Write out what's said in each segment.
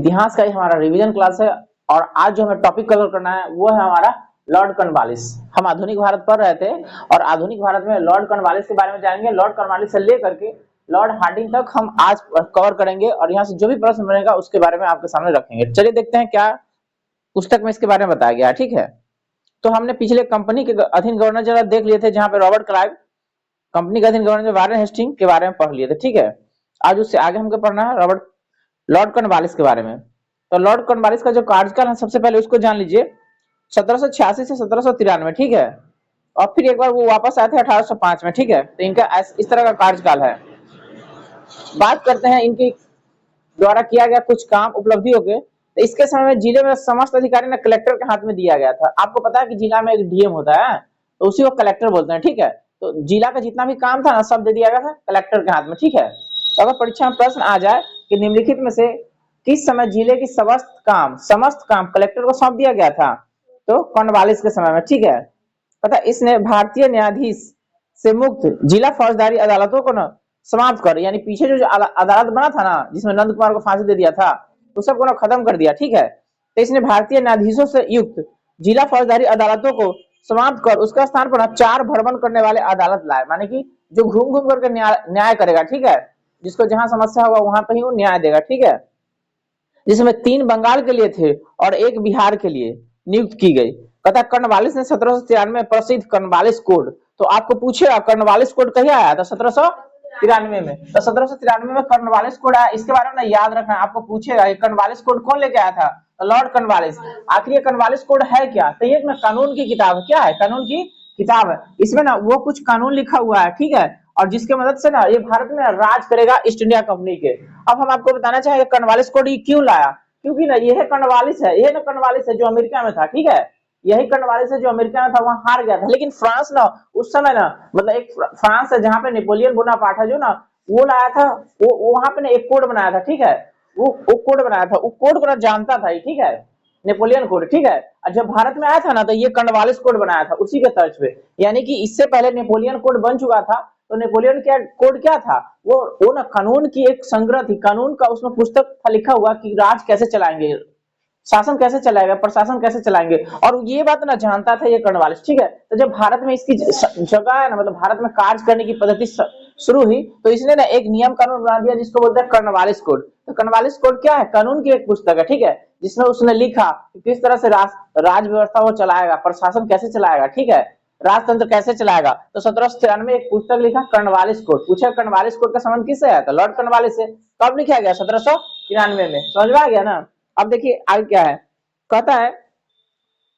इतिहास का ही हमारा रिवीजन क्लास है और आज जो हमें टॉपिक कवर करना है वो है हमारा लॉर्ड कॉर्नवालिस। हम आधुनिक भारत पढ़ रहे थे और आधुनिक भारत में लॉर्ड कॉर्नवालिस के बारे में जानेंगे। लॉर्ड कॉर्नवालिस से लेकर के लॉर्ड हार्डिंग तक हम आज कवर करेंगे और यहाँ से जो भी प्रश्न बनेगा उसके बारे में आपके सामने रखेंगे। चलिए देखते हैं क्या पुस्तक में इसके बारे में बताया गया है। ठीक है, तो हमने पिछले कंपनी के अधीन गवर्नर जनरल देख लिए थे, जहां पे रॉबर्ट क्लाइव, कंपनी के अधीन गवर्नर वारेन हेस्टिंग के बारे में पढ़ लिए थे। ठीक है, आज उससे आगे हमको पढ़ना है लॉर्ड कॉर्नवालिस के बारे में। तो लॉर्ड कॉर्नवालिस का जो कार्यकाल है सबसे पहले उसको जान लीजिए, 1786 से 1793। ठीक है, और फिर एक बार वो वापस आए थे 1805 में। ठीक है, तो इनका इस तरह का कार्यकाल है। बात करते हैं इनकी द्वारा किया गया कुछ काम उपलब्धियों के। तो इसके समय में जिले में समस्त अधिकारी ने कलेक्टर के हाथ में दिया गया था। आपको पता है कि जिला में एक डीएम होता है, तो उसी को कलेक्टर बोलते हैं। ठीक है, तो जिला का जितना भी काम था ना सब दे दिया गया था कलेक्टर के हाथ में। ठीक है, तो अगर परीक्षा में प्रश्न आ जाए कि निम्नलिखित में से किस समय जिले की समस्त काम कलेक्टर को सौंप दिया गया था, तो कॉर्नवालिस के समय में। ठीक है, पता इसने भारतीय न्यायाधीश से मुक्त जिला फौजदारी अदालतों को ना समाप्त कर, यानी पीछे जो अदालत बना था ना जिसमें नंद कुमार को फांसी दे दिया था, उस सबको ना खत्म कर दिया। ठीक है, तो इसने भारतीय न्यायाधीशों से युक्त जिला फौजदारी अदालतों को समाप्त कर उसका स्थान पर 4 भ्रमण करने वाले अदालत लाए, माने कि जो घूम घूम करके न्याय करेगा। ठीक है, जिसको जहां समस्या होगा वहां पे ही वो न्याय देगा। ठीक है, जिसमें 3 बंगाल के लिए थे और 1 बिहार के लिए नियुक्त की गई। कथा कॉर्नवालिस ने 1793 प्रसिद्ध कॉर्नवालिस कोड, तो आपको पूछेगा कॉर्नवालिस कोड कहीं आया था 1793 में। तो 1793 में कॉर्नवालिस कोड आया, इसके बारे में ना याद रखना। आपको पूछेगा कॉर्नवालिस कोड कौन लेके आया था, तो लॉर्ड कॉर्नवालिस। आखिर ये कॉर्नवालिस कोड है क्या, तो ये ना कानून की किताब है। क्या है, कानून की किताब है। इसमें ना वो कुछ कानून लिखा हुआ है। ठीक है, और जिसके मदद से ना ये भारत में राज करेगा ईस्ट इंडिया कंपनी के। अब हम आपको बताना चाहेंगे कॉर्नवालिस कोड क्यों लाया, क्योंकि ना ये कॉर्नवालिस है, ये ना कॉर्नवालिस है जो अमेरिका में था। ठीक है, यही कॉर्नवालिस है जो अमेरिका में था, वहां हार गया था। लेकिन फ्रांस ना उस समय ना, मतलब एक फ्रांस है जहां पे नेपोलियन बोनापार्ट है जो ना वो लाया था, वो वहां पे ना एक कोड बनाया था। ठीक है, वो कोड बनाया था, वो कोड को ना जानता था। ठीक है, नेपोलियन कोड। ठीक है, और जब भारत में आया था ना तो ये कॉर्नवालिस कोड बनाया था उसी के तर्ज पे। यानी कि इससे पहले नेपोलियन कोड बन चुका था। तो नेपोलियन क्या कोड क्या था, वो ना कानून की एक संग्रह थी, कानून का उसमें पुस्तक था लिखा हुआ कि राज कैसे चलाएंगे, शासन कैसे चलाएगा, प्रशासन कैसे चलाएंगे, और ये बात ना जानता था ये कॉर्नवालिस। ठीक है, तो जब भारत में इसकी जगह है ना, मतलब भारत में कार्य करने की पद्धति शुरू हुई, तो इसने ना एक नियम कानून बना दिया जिसको बोलते हैं कॉर्नवालिस कोड। तो कॉर्नवालिस कोड क्या है, कानून की एक पुस्तक है। ठीक है, जिसमें उसने लिखा कि किस तरह से राज व्यवस्था वो चलाएगा, प्रशासन कैसे चलाएगा। ठीक है, राजतंत्र कैसे चलाएगा। तो 1793 में एक पुस्तक लिखा कॉर्नवालिस कोड। पूछा कॉर्नवालिस कोड का संबंध किससे है, तो लॉर्ड कॉर्नवालिस से। कब लिखा गया, 1793 में। समझ में आ गया ना। अब देखिए आगे क्या है, कहता है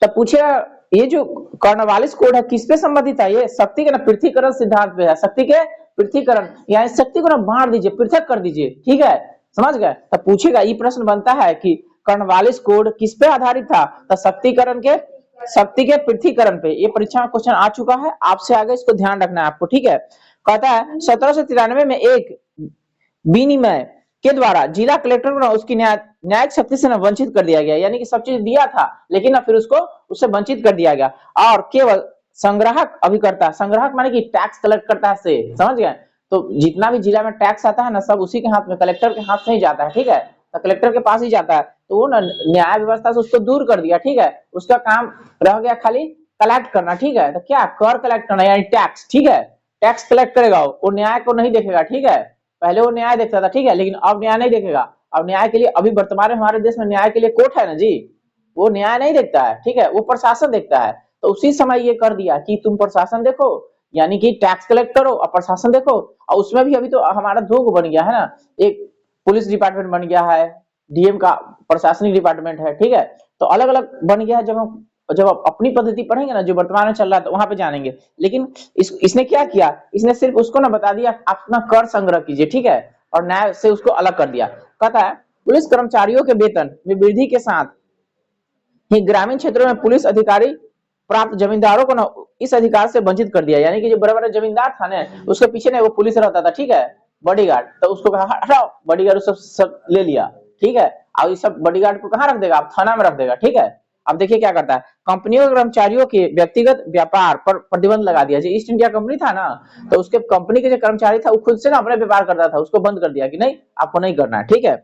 तब पूछे ये जो कॉर्नवालिस कोड है किस पे संबंधित है, ये शक्ति के ना पृथ्वीकरण सिद्धांत पे है। शक्ति के पृथ्वीकरण, यानी शक्ति को ना बांट दीजिए, पृथक कर दीजिए। ठीक है, समझ गए। तब पूछेगा ये प्रश्न बनता है कि कॉर्नवालिस कोड किस पे आधारित था, तो शक्ति के पृथ्वीकरण पे। ये परीक्षा में क्वेश्चन आ चुका है, आपसे आगे इसको ध्यान रखना है आपको। ठीक है, कहता है 1793 में एक विनिमय के द्वारा जिला कलेक्टर को ना उसकी न्यायिक शक्ति से ना वंचित कर दिया गया, यानी कि सब चीज दिया था लेकिन ना फिर उसको उससे वंचित कर दिया गया, और केवल संग्राहक अभिकर्ता, संग्राहक माने कि टैक्स कलेक्ट करता है से, समझ गए। तो जितना भी जिला में टैक्स आता है ना सब उसी के हाथ में, कलेक्टर के हाथ से ही जाता है। ठीक है, तो कलेक्टर के पास ही जाता है, तो वो ना न्याय व्यवस्था से उसको दूर कर दिया। ठीक है, उसका काम रह गया खाली कलेक्ट करना। ठीक है, तो क्या कर कलेक्ट करना यानी टैक्स। ठीक है, टैक्स कलेक्ट करेगा, वो न्याय को नहीं देखेगा। ठीक है, पहले वो न्याय देखता था। ठीक है, लेकिन अब न्याय नहीं देखेगा। अब न्याय के लिए अभी वर्तमान में हमारे देश में न्याय के लिए कोर्ट है ना जी, वो न्याय नहीं देखता है। ठीक है, वो प्रशासन देखता है। तो उसी समय ये कर दिया कि तुम प्रशासन देखो, यानी कि टैक्स कलेक्ट करो और प्रशासन देखो। और उसमें भी अभी तो हमारा 2 बन गया है ना, एक पुलिस डिपार्टमेंट बन गया है, डीएम का प्रशासनिक डिपार्टमेंट है। ठीक है, तो अलग अलग बन गया है। जब आप अपनी पद्धति पढ़ेंगे ना जो वर्तमान में चल रहा है तो वहां पे जानेंगे। लेकिन इसने क्या किया, इसने सिर्फ उसको ना बता दिया अपना कर संग्रह कीजिए। ठीक है, और न्याय से उसको अलग कर दिया। कहता है पुलिस कर्मचारियों के वेतन में वृद्धि के साथ ही ग्रामीण क्षेत्रों में पुलिस अधिकारी प्राप्त जमींदारों को ना इस अधिकार से वंचित कर दिया, यानी कि जो बड़े बड़े जमींदार था ना उसके पीछे ना वो पुलिस रहता था। ठीक है, बॉडीगार्ड, तो उसको कहा हटाओ, बॉडीगार्ड सब ले लिया। ठीक है, और ये सब बॉडीगार्ड को कहाँ रख देगा, आप थाना में रख देगा। ठीक है, अब देखिए क्या करता है, कंपनियों के कर्मचारियों के व्यक्तिगत व्यापार पर प्रतिबंध लगा दिया। जो ईस्ट इंडिया कंपनी था ना, तो उसके कंपनी के जो कर्मचारी था वो खुद से ना अपने व्यापार करता था, उसको बंद कर दिया कि नहीं आपको नहीं करना है। ठीक है,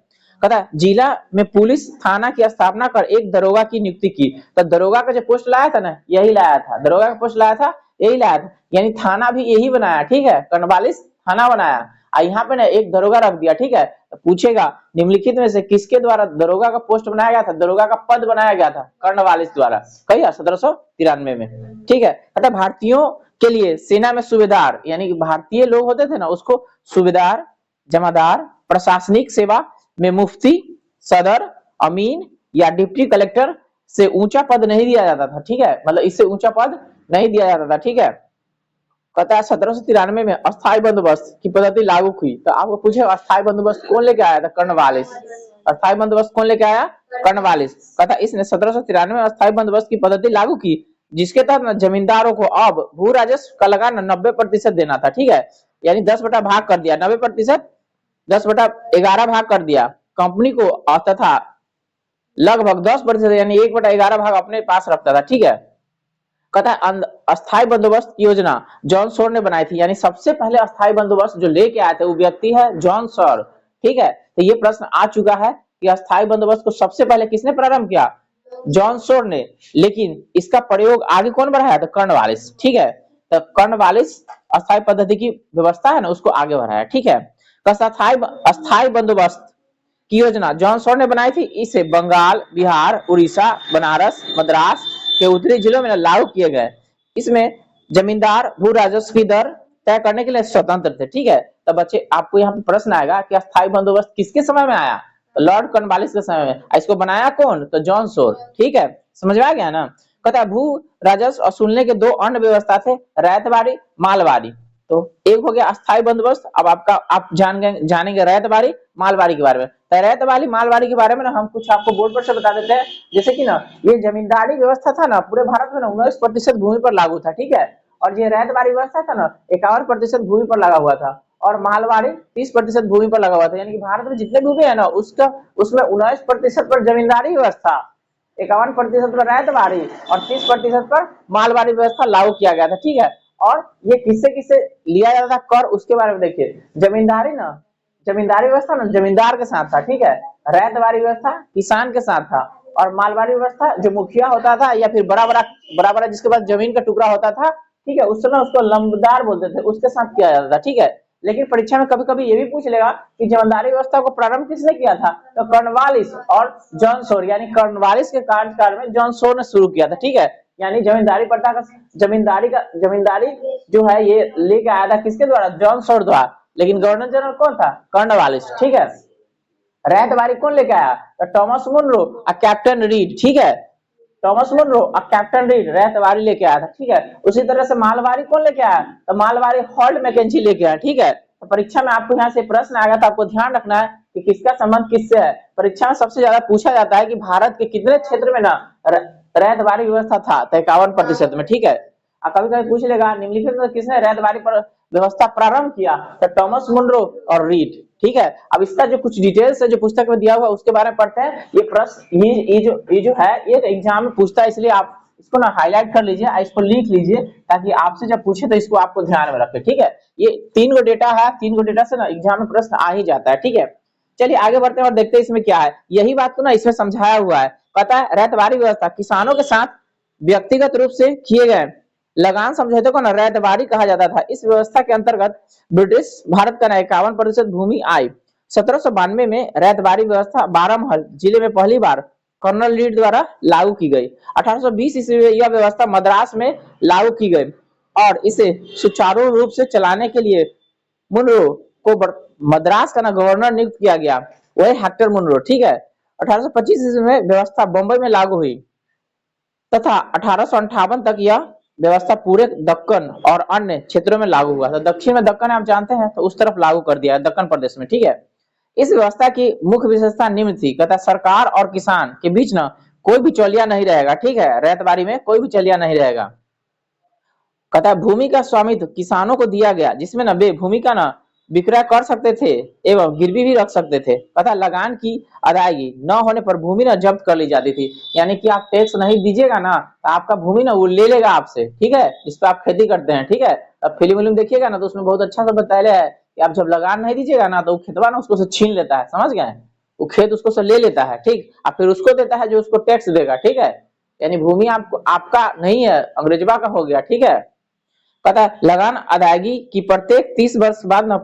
कहता है जिला में पुलिस थाना की स्थापना कर एक दरोगा की नियुक्ति की। तो दरोगा का जो पोस्ट लाया था ना, यही लाया था, दरोगा का पोस्ट लाया था, यही लाया था, यानी थाना भी यही बनाया, ठीक है, कर्नवालिस थाना बनाया। यहाँ पे ना एक दरोगा रख दिया, ठीक है। तो पूछेगा निम्नलिखित में से किसके द्वारा दरोगा का पोस्ट बनाया गया था, दरोगा का पद बनाया गया था कर्नवालिस द्वारा, कही 1793 में, ठीक है। अतः भारतीयों के लिए सेना में सूबेदार, यानी कि भारतीय लोग होते थे ना, उसको सूबेदार, जमादार, प्रशासनिक सेवा में मुफ्ती, सदर, अमीन या डिप्टी कलेक्टर से ऊंचा पद नहीं दिया जाता था, ठीक है, मतलब इससे ऊंचा पद नहीं दिया जाता था, ठीक है। कहता है 1793 में अस्थायी बंदोबस्त की पद्धति लागू हुई। तो आपको पूछे अस्थायी बंदोबस्त कौन लेके आया था, कर्नवालिस। अस्थायी बंदोबस्त कौन लेके आया, कर्नवालिस। कहता इसने 1793 में अस्थायी बंदोबस्त की पद्धति लागू की, जिसके तहत जमींदारों को अब भू राजस्व का लगान 90% देना था, ठीक है, यानी 10 बटा भाग कर दिया, 90%, 10/11 भाग कर दिया कंपनी को, तथा लगभग 10% यानी 1/11 भाग अपने पास रखता था, ठीक है। कहता है अस्थायी बंदोबस्त की योजना जॉन सोर ने बनाई थी, यानी सबसे पहले अस्थायी बंदोबस्त जो लेके आए थे वो व्यक्ति है जॉन सोर, ठीक है। तो ये प्रश्न आ चुका है कि अस्थायी बंदोबस्त को सबसे पहले किसने प्रारंभ किया, जॉन सोर ने, लेकिन इसका प्रयोग आगे कौन बढ़ाया, तो कर्नवालिस, ठीक है। तो कर्नवालिस अस्थायी पद्धति की व्यवस्था है ना, उसको आगे बढ़ाया, ठीक है। अस्थायी बंदोबस्त की योजना जॉन सोर ने बनाई थी, इसे बंगाल, बिहार, उड़ीसा, बनारस, मद्रास के उत्तरी जिलों में लागू किए गए। इसमें जमींदार भू राजस्व की दर तय करने के लिए स्वतंत्र थे, ठीक है। तो बच्चे आपको यहाँ पे प्रश्न आएगा कि अस्थायी बंदोबस्त किसके समय में आया, तो लॉर्ड कर्नवालिस के समय में। इसको बनाया कौन, तो जॉन सोर, ठीक है, समझ में आ गया ना। कहता है भू राजस्व वसूलने के दो अन्य व्यवस्था थे, रैयतवाड़ी, मालवाड़ी। तो एक हो गया अस्थायी बंदोबस्त, अब आप जानेंगे रैयतवाड़ी, मालवाड़ी के बारे में। तो रैयतवाड़ी, मालवाड़ी के बारे में ना हम कुछ आपको बोर्ड पर से बता देते हैं। जैसे कि ना ये जमींदारी व्यवस्था था ना, पूरे भारत में ना 19% भूमि पर लागू था, ठीक है। और ये रैयतवाड़ी व्यवस्था था ना 51% भूमि पर लगा हुआ था, और मालवाड़ी 30% भूमि पर लगा हुआ था, यानी कि भारत में जितने भूमि है ना उसका उसमें 19% पर जमींदारी व्यवस्था, 51% पर रैयतवाड़ी और 30% पर मालवाड़ी व्यवस्था लागू किया गया था, ठीक है। और ये किससे किससे लिया जाता था कर, उसके बारे में देखिए। जमींदारी ना, जमींदारी व्यवस्था ना जमींदार के साथ था, ठीक है। रैयतवाड़ी व्यवस्था किसान के साथ था, और मालवाड़ी व्यवस्था जो मुखिया होता था या फिर बड़ा बड़ा जिसके पास जमीन का टुकड़ा होता था, ठीक है, उस समय उसको लंबदार बोलते थे, उसके साथ किया जाता था, ठीक है। लेकिन परीक्षा में कभी कभी ये भी पूछ लेगा कि जमींदारी व्यवस्था को प्रारंभ किसने किया था, तो कर्नवालिस और जॉन सोर, यानी कर्नवालिस के कार्यकाल में जॉन सोर ने शुरू किया था, ठीक है। यानी जमींदारी प्रथा का जमींदारी जो है ये लेके आया था किसके द्वारा, जॉन सोर द्वारा, लेकिन गवर्नर जनरल कौन था, कर्नवालिस, ठीक है। रैयतवाड़ी कौन लेके आया, तो टॉमस मुनरो और कैप्टन रीड, ठीक है। टॉमस मुनरो और कैप्टन रीड रैयतवाड़ी लेके आया था, ठीक है। उसी तरह से मालवाड़ी कौन लेके आया, तो मालवाड़ी हॉल्ट मैकेंजी लेके आया, ठीक है। तो परीक्षा में आपको यहाँ से प्रश्न आएगा, तो आपको ध्यान रखना है कि किसका संबंध किससे है। परीक्षा में सबसे ज्यादा पूछा जाता है कि भारत के कितने क्षेत्र में ना रैयतवाड़ी व्यवस्था था, तो 51% में, ठीक है। कभी कभी पूछ लेगा निम्नलिखित में किसने रैयतवाड़ी पर व्यवस्था प्रारंभ किया, तो टॉमस मुनरो और रीड, ठीक है। अब इसका जो कुछ डिटेल्स है जो पुस्तक में दिया हुआ उसके बारे में पढ़ते हैं। ये प्रश्न ये जो है ये एग्जाम में पूछता है, इसलिए आप इसको ना हाईलाइट कर लीजिए, इसको लिख लीजिए, ताकि आपसे जब पूछे तो इसको आपको ध्यान में रखे, ठीक है। ये 3 गो डेटा है, 3 गो डेटा से ना एग्जाम में प्रश्न आ ही जाता है, ठीक है। चलिए आगे बढ़ते हैं और देखते हैं इसमें क्या है। यही बात को ना इसमें समझाया हुआ है। पता है रैयतवाड़ी व्यवस्था किसानों के साथ व्यक्तिगत रूप से किए गए लगान समझौते को ना रैयतवाड़ी कहा जाता था। इस व्यवस्था के अंतर्गत ब्रिटिश भारत का 51% भूमि आई। 1792 में रैयतवाड़ी व्यवस्था बारामहल जिले में पहली बार कर्नल रीड द्वारा लागू की गई। 1820 ईस्वी में यह व्यवस्था मद्रास में लागू की गई, और इसे सुचारू रूप से चलाने के लिए मुनरो को मद्रास का ना गवर्नर नियुक्त किया गया, वही हेक्टर मुनरो, ठीक है। 1825 ईस्वी में व्यवस्था बंबई में लागू हुई तथा 1858 तक यह व्यवस्था पूरे दक्कन और अन्य क्षेत्रों में लागू हुआ। तो दक्षिण में दक्कन आप जानते हैं, तो उस तरफ लागू कर दिया दक्कन प्रदेश में, ठीक है। इस व्यवस्था की मुख्य विशेषता निम्न थी, कहता सरकार और किसान के बीच ना कोई बिचौलिया नहीं रहेगा, ठीक है। रैयतवाड़ी में कोई बिचौलिया नहीं रहेगा। कहता है भूमि का स्वामित्व किसानों को दिया गया, जिसमें ना वे भूमि का ना विक्रय कर सकते थे एवं गिरवी भी रख सकते थे। कहता लगान की अदायगी न होने पर भूमि ना जब्त कर ली जाती थी, यानी कि आप टैक्स नहीं दीजिएगा ना तो आपका भूमि ना वो ले लेगा आपसे, ठीक है, जिस पर आप खेती करते हैं, ठीक है। अब फिल्म देखिएगा ना तो उसमें बहुत अच्छा सा बताया है कि आप जब लगान नहीं दीजिएगा ना तो खेतवा ना उसको से छीन लेता है, समझ गए। वो खेत उसको से ले लेता है, ठीक, और फिर उसको देता है जो उसको टैक्स देगा, ठीक है। यानी भूमि आपको आपका नहीं है, अंग्रेजवा का हो गया, ठीक है। कहता है लगान अदायगी की प्रत्येक 30 वर्ष बाद न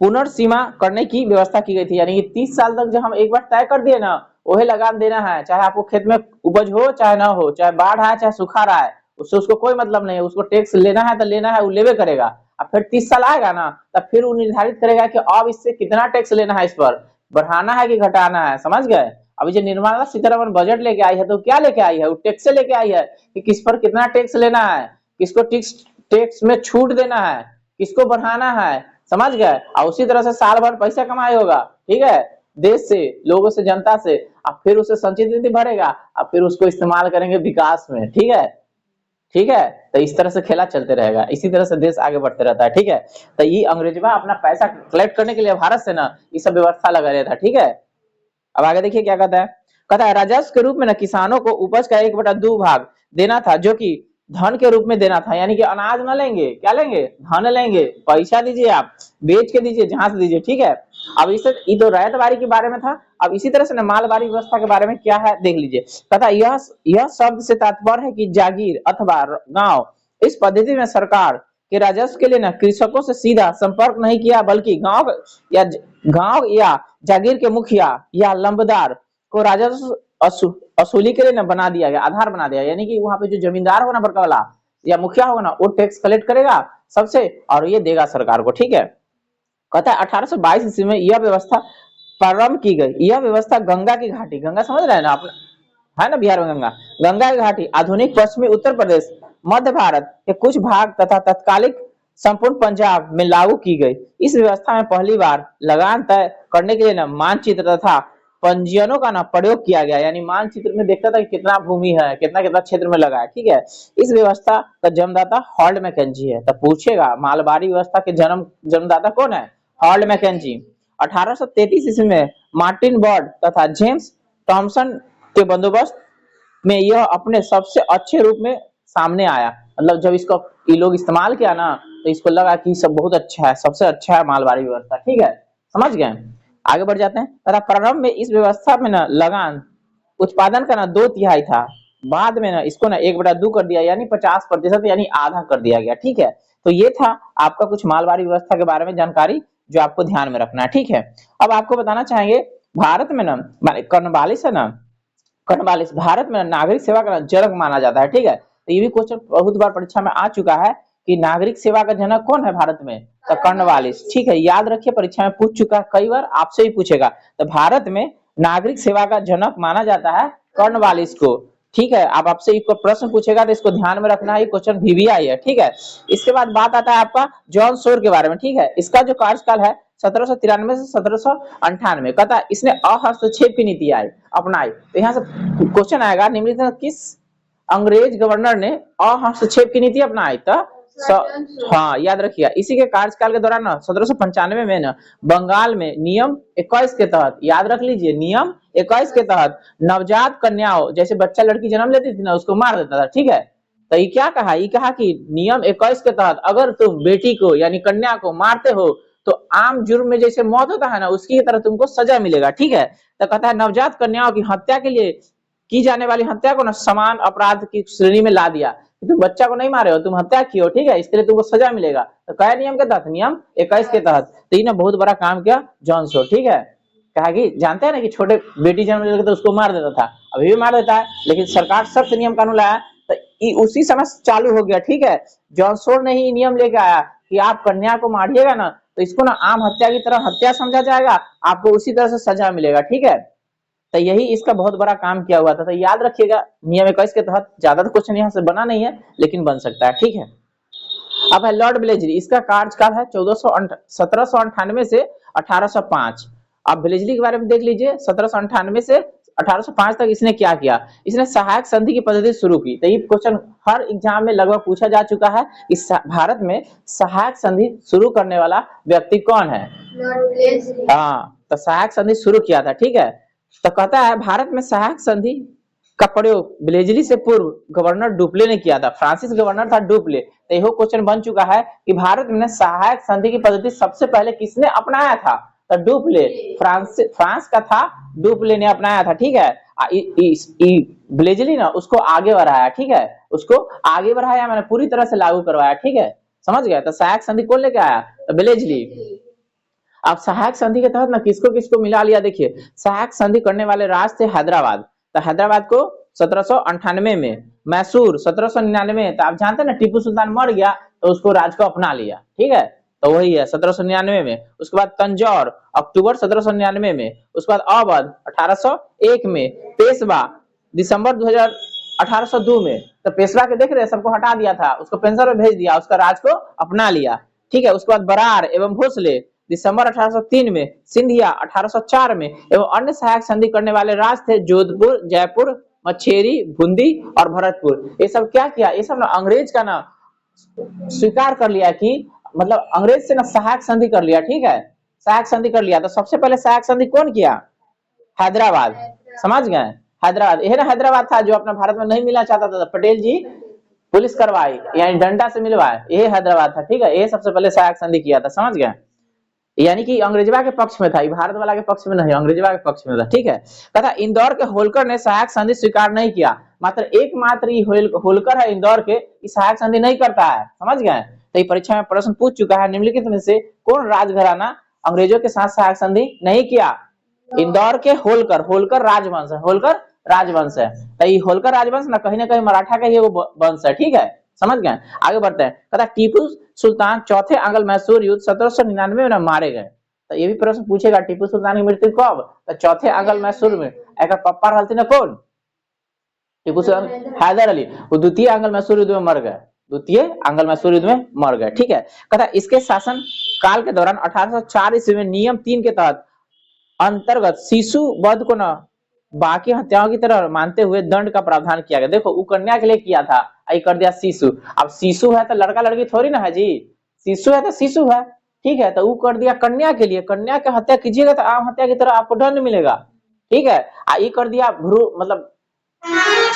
पुनर्सीमा करने की व्यवस्था की गई थी। यानी कि 30 साल तक जब हम एक बार तय कर दिए ना, वही लगान देना है, चाहे आपको खेत में उपज हो चाहे ना हो, चाहे बाढ़ आए चाहे सुखाड़ आए, उससे उसको कोई मतलब नहीं है। उसको टैक्स लेना है तो लेना है, वो लेवे करेगा। अब फिर 30 साल आएगा ना, तब फिर वो निर्धारित करेगा कि अब इससे कितना टैक्स लेना है, इस पर बढ़ाना है कि घटाना है, समझ गए। अभी जो निर्मला सीतारमण बजट लेके आई है तो क्या लेके आई है, वो टैक्स लेके आई है कि किस पर कितना टैक्स लेना है, किसको टैक्स टैक्स में छूट देना है, किसको बढ़ाना है, समझ गए। और उसी तरह से साल भर पैसा कमाई होगा, ठीक है, देश से, लोगों से, जनता से। अब फिर उसे संचित निधि भरेगा, अब फिर उसको इस्तेमाल करेंगे विकास में, ठीक है, ठीक है। तो इस तरह से खेला चलते रहेगा, इसी तरह से देश आगे बढ़ते रहता है, ठीक है। तो ये अंग्रेजवा अपना पैसा कलेक्ट करने के लिए भारत से ना ये सब व्यवस्था लगा रहा था, ठीक है। अब आगे देखिए क्या कहता है। कहता है राजस्व के रूप में ना किसानों को उपज का 1/2 भाग देना था, जो कि धन के रूप में देना था। यानी कि अनाज ना लेंगे, क्या लेंगे, धन लेंगे, पैसा दीजिए, आप बेच के दीजिए, जहां से दीजिए, ठीक है। अब इसे ये तो रैयतवारी के बारे में था। अब इसी तरह से ना मालवारी व्यवस्था के बारे में क्या है देख लीजिए। कहता है यह शब्द से तात्पर्य है कि जागीर अथवा गांव, इस पद्धति में सरकार के राजस्व के लिए ना कृषकों से सीधा संपर्क नहीं किया, बल्कि गांव या जागीर के मुखिया या लंबदार को राजस्व असूली के लिए ना बना दिया गया, आधार बना दिया। यानी कि वहां पे जो जमींदार होगा ना, बड़का वाला या मुखिया होगा ना, वो टैक्स कलेक्ट करेगा सबसे और ये देगा सरकार को, ठीक है। कहता है 1822 ईस्वी में यह व्यवस्था प्रारंभ की गई। यह व्यवस्था गंगा की घाटी, गंगा समझ रहे हैं ना आप, है ना बिहार में गंगा, गंगा की घाटी, आधुनिक पश्चिमी उत्तर प्रदेश, मध्य भारत के कुछ भाग तथा तत्कालिक संपूर्ण पंजाब में लागू की गई। इस व्यवस्था में पहली बार लगान तय करने के लिए ना मानचित्र तथा पंजीयनों का ना प्रयोग किया गया। यानी मानचित्र में देखता था कि कितना भूमि है, कितना कितना क्षेत्र में लगा है, ठीक है। इस व्यवस्था का जन्मदाता हॉल्ड मैकेंजी है। तब पूछेगा मालवारी व्यवस्था के जन्मदाता कौन है, हॉल्ड मैकेंजी। 1833 ईस्वी में मार्टिन बर्ड तथा जेम्स थॉमसन के बंदोबस्त में यह अपने सबसे अच्छे रूप में सामने आया। मतलब जब इसको ये लोग इस्तेमाल किया ना, तो इसको लगा कि सब बहुत अच्छा है, सबसे अच्छा है मालवारी व्यवस्था, ठीक है, समझ गए। आगे बढ़ जाते हैं। तथा प्रारंभ में इस व्यवस्था में ना लगान उत्पादन का ना 2/3 था, बाद में ना इसको ना 1/2 कर दिया, यानी 50%, यानी आधा कर दिया गया, ठीक है। तो ये था आपका कुछ मालवारी व्यवस्था के बारे में जानकारी जो आपको ध्यान में रखना है, ठीक है। अब आपको बताना चाहेंगे भारत में ना कर्नवालिस है ना, कर्नवालिस भारत में नागरिक सेवा का जनक माना जाता है, ठीक है। तो ये भी क्वेश्चन बहुत बार परीक्षा में आ चुका है कि नागरिक सेवा का जनक कौन है भारत में, तो कर्नवालिस, ठीक है, याद रखिए, परीक्षा में पूछ चुका है कई बार, आपसे भी पूछेगा। तो भारत में नागरिक सेवा का जनक माना जाता है कर्नवालिस को, ठीक है। अब आपसे एक प्रश्न पूछेगा तो इसको ध्यान में रखना है, क्वेश्चन VVI है, ठीक है। इसके बाद बात आता है आपका जॉन सोर के बारे में, ठीक है। इसका जो कार्यकाल है 1793 से 1798। कहता इसने अहस्तक्षेप की नीति अपनाई। तो यहाँ से क्वेश्चन आएगा निम्नलिखित किस अंग्रेज गवर्नर ने अहस्तक्षेप की नीति अपनाई, तो हाँ याद रखिएगा। इसी के कार्यकाल के दौरान ना 1795 में ना बंगाल में नियम 21 के तहत, याद रख लीजिए, नियम 21 के तहत नवजात कन्याओं, जैसे बच्चा लड़की जन्म लेती थी ना, उसको मार देता था, ठीक है। तो ये क्या कहा, ये कहा कि नियम 21 के तहत अगर तुम बेटी को यानी कन्या को मारते हो तो आम जुर्म में जैसे मौत होता है ना, उसकी तरह तुमको सजा मिलेगा, ठीक है। तो कहता है नवजात कन्याओं की हत्या के लिए की जाने वाली हत्या को ना समान अपराध की श्रेणी में ला दिया। तुम बच्चा को नहीं मारे हो, तुम हत्या की हो, ठीक है, इसके लिए तुमको सजा मिलेगा। तो क्या नियम के तहत, नियम 21 के तहत। तो इन्हें बहुत बड़ा काम किया जॉन सो, ठीक है। कहा कि जानते हैं ना कि छोटे बेटी जन्म लेते तो उसको मार देता था, अभी भी मार देता है, लेकिन सरकार सख्त नियम कानून लाया तो उसी समय चालू हो गया, ठीक है। जॉन सोर ने ही नियम लेके आया कि आप कन्या को मारिएगा ना तो इसको ना आम हत्या की तरह हत्या समझा जाएगा, आपको उसी तरह से सजा मिलेगा, ठीक है। तो यही इसका बहुत बड़ा काम किया हुआ था। तो याद रखिएगा नियम 21 के तहत, ज्यादा तो क्वेश्चन यहाँ से बना नहीं है लेकिन बन सकता है, ठीक है। अब है लॉर्ड ब्लेजली, इसका कार्यकाल है 1798 से 1805। अब ब्लेजली के बारे में देख लीजिए, 1798 से 1805 तक इसने क्या किया, इसने सहायक संधि की पद्धति शुरू की। तो ये क्वेश्चन हर एग्जाम में लगभग पूछा जा चुका है, इस भारत में सहायक संधि शुरू करने वाला व्यक्ति कौन है, हाँ, तो सहायक संधि शुरू किया था, ठीक है। तो कहता है भारत में सहायक संधि का प्रयोग ब्लेजली से पूर्व गवर्नर डुप्ले ने किया था, फ्रांसिस गवर्नर था डुप्ले। तो यह क्वेश्चन बन चुका है कि भारत में सहायक संधि की पद्धति सबसे पहले किसने अपनाया था, तो डुप्ले, फ्रांस का था, डुप्ले ने अपनाया था, ठीक है। ब्लेजली ना उसको आगे बढ़ाया, ठीक है, उसको आगे बढ़ाया मैंने पूरी तरह से लागू करवाया, ठीक है, समझ गया। तो सहायक संधि कौन लेके आया? तो ब्लेजली। अब सहायक संधि के तहत ना किसको किसको मिला लिया, देखिए सहायक संधि करने वाले राज्य थे हैदराबाद, तो हैदराबाद को 1798 में, मैसूर 1799, तो आप जानते हैं ना टीपू सुल्तान मर गया तो उसको राज को अपना लिया, ठीक है, तो वही है 1799 में। उसके बाद तंजौर अक्टूबर 1799 में, उसके बाद अवध 1801 में, पेशवा दिसंबर 2000 1802 में, तो पेशवा के देख रहे सबको हटा दिया था, उसको पेंशन में भेज दिया, उसका राज को अपना लिया, ठीक है। उसके बाद बरार एवं भोसले दिसंबर 1803 में, सिंधिया 1804 में, एवं अन्य सहायक संधि करने वाले राज्य थे जोधपुर, जयपुर, मच्छेरी, बूंदी और भरतपुर। ये सब क्या किया, ये सब ना अंग्रेज का ना स्वीकार कर लिया कि मतलब अंग्रेज से ना सहायक संधि कर लिया, ठीक है, सहायक संधि कर लिया। तो सबसे पहले सहायक संधि कौन किया? हैदराबाद, समझ गए, हैदराबाद, यह ना हैदराबाद था जो अपना भारत में नहीं मिलना चाहता था, पटेल जी पुलिस करवाई यानी डंडा से मिलवाए, ये हैदराबाद था, ठीक है, ये सबसे पहले सहायक संधि किया था, समझ गए, यानी कि अंग्रेजवा के पक्ष में था, भारत वाला के पक्ष में नहीं, अंग्रेजवा के पक्ष में था, ठीक है। तथा इंदौर के होलकर ने सहायक संधि स्वीकार नहीं किया, मात्र एकमात्र होलकर है इंदौर के सहायक संधि नहीं करता है, समझ गए। तो ये परीक्षा में प्रश्न पूछ चुका है, निम्नलिखित में से कौन राजघराना अंग्रेजों के साथ सहायक संधि नहीं किया? इंदौर के होलकर, होलकर राजवंश है, होलकर राजवंश है, तो ये होलकर राजवंश ना कहीं मराठा का ही वो वंश है, ठीक है, समझ गए। आगे बढ़ते हैं, कहता टीपू सुल्तान चौथे आंग्ल मैसूर युद्ध 1799 में मारे गए, तो ये भी प्रश्न पूछेगा टीपू सुल्तान की मृत्यु कब? तो चौथे आंग्ल मैसूर में। एक पप्पा रहते ना कौन? टीपू सुल्तान हैदर अली, वो द्वितीय आंग्ल मैसूर युद्ध में मर गए, द्वितीय आंग्ल मैसूर युद्ध में मर गए, ठीक है। कहता इसके शासन काल के दौरान 1804 ईस्वी में नियम 3 के तहत अंतर्गत शिशु वध को न बाकी हत्याओं की तरह मानते हुए दंड का प्रावधान किया गया। देखो वो कन्या के लिए किया था, आई कर दिया शिशु। अब शिशु है तो लड़का लड़की थोड़ी ना है जी, शिशु है तो शिशु है, ठीक है, तो वो कर दिया कन्या के लिए, कन्या की हत्या कीजिएगा तो आम हत्या की तरह आपको दंड मिलेगा, ठीक है। ये कर दिया भ्रू मतलब